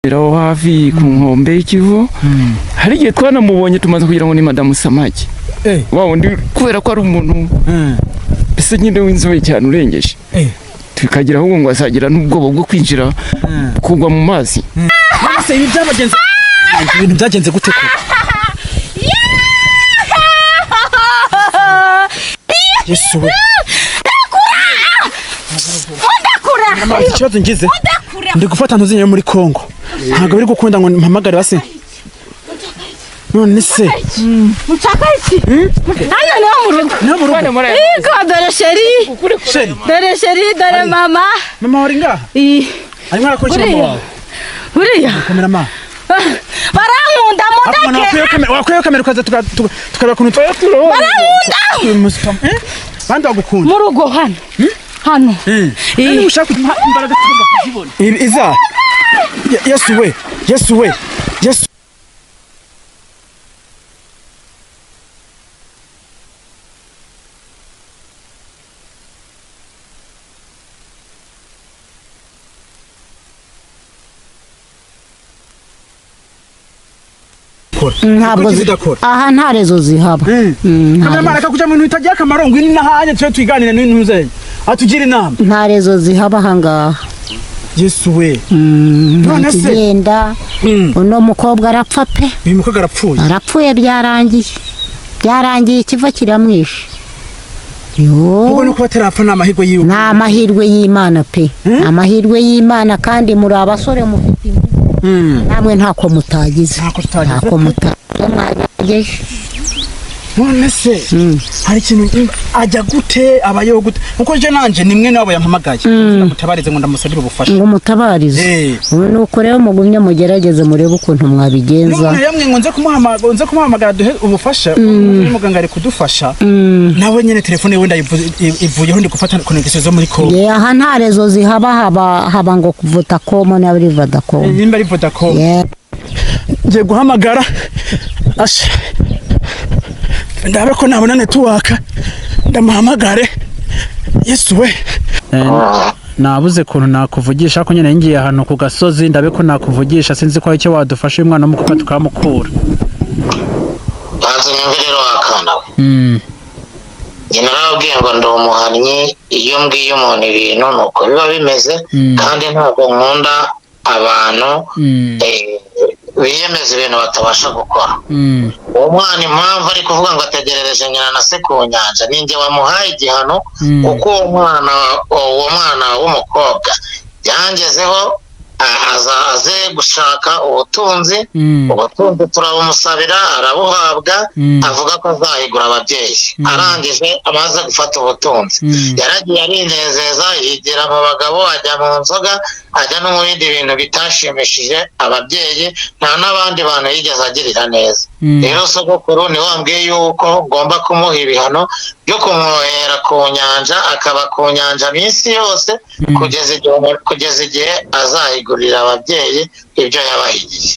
Biraho hafi ku nkombe y'ikivu hari igihe twanamubonye tumaze kugira ngo ni Madamu Samaki wawo ndi kubera ko ari umuntu ese nyine w'inzobe cyane urengeje tukagira ahubwo ngo asagira n'ubwoba bwo kwinjira kugwa mu mazi. Ese ibi byabagenze ibintu byagenze gute ko Yesu we ndakura ikibazo ngize ndi gufata ntuzinye muri Kongo ntago biri gukunda ngo mpamagare base none se muchaka iki nayo no mu rugo iko dore sheri dore mama wari ngaha ari mwara kocha mama wawe uriya kamerama barankunda mundake wakwiye kamera ukaza tukaba kuntu twaye barankunda bandi bagukunda mu rugo hano ni mushaka imbaraga tugomba kuzibona iza Yesu we ntabwo aha nta rezo zihaba kamera kuja mu bintu bitagiye akamaro ngo ni nahanye twe twiganira n'intuze atugira inama nta rezo zihaba hanga Yesu we none se genda uno mukobwa arapfa pe uyu mukobwa arapfuye byarangiye ikiva kiramwishe ubwo nuko batarapfa n'amahirwe yiwe n'amahirwe y'Imana pe amahirwe y'Imana kandi muri abasore mufite namwe ntako mutagize ntako mutagize none se hari ikintu ajya gute abayeho gute uko je nanje nimwe nabo yampamagaye mutabarize ngo ndamusabira ubufasha ngo mutabarize nuko rero mugumye mugerageze murebe ukuntu mwabigenza yamwe ngo nze kumuhamagara duhe ubufasha muganga ari kudufasha nawe nyene telefone wenda ivuyeho ndi gufata connection zo muri Kongo aha nta rezo zihaba ngo kuvuta komo na bari Vodacom nimba ari Vodacom ngiye guhamagara ndabe ko nabona network ndamuhamagare Yesu we nabuze kuntu nakuvugisha ko nyene ngiye ahantu ku gasozi ndabe ko nakuvugisha sinzi ko icyo wadufasha umwana w'umukobwa tukamukura banze nyumvire wakana we narabwiye ngo ndi umuhannyi iyo mbwiye umuntu ibintu nuko biba bimeze kandi ntabwo nkunda abantu biyemeza ibintu batabasha gukora uwo mwana impamvu ari kuvuga ngo ategerereje nyina na se ku nyanja ninjye wamuhaye igihano kuko uwo mwana w'umukobwa yangezeho aze gushaka ubutunzi turabumusabira arabuhabwa avuga ko azahigura ababyeyi arangije amaze gufata ubutunzi yaragiye arinezeza yigira mu bagabo ajya mu nzoga ajya no mu bindi bintu bitashimishije ababyeyi nta n'abandi bantu yigeze agirira neza rero sogokuru ni wambwiye yuko ngomba kumuha ibihano byo kumwohera ku nyanja akaba ku nyanja minsi yose kugeza igihe azahigurira ababyeyi ibyo yabahigiye.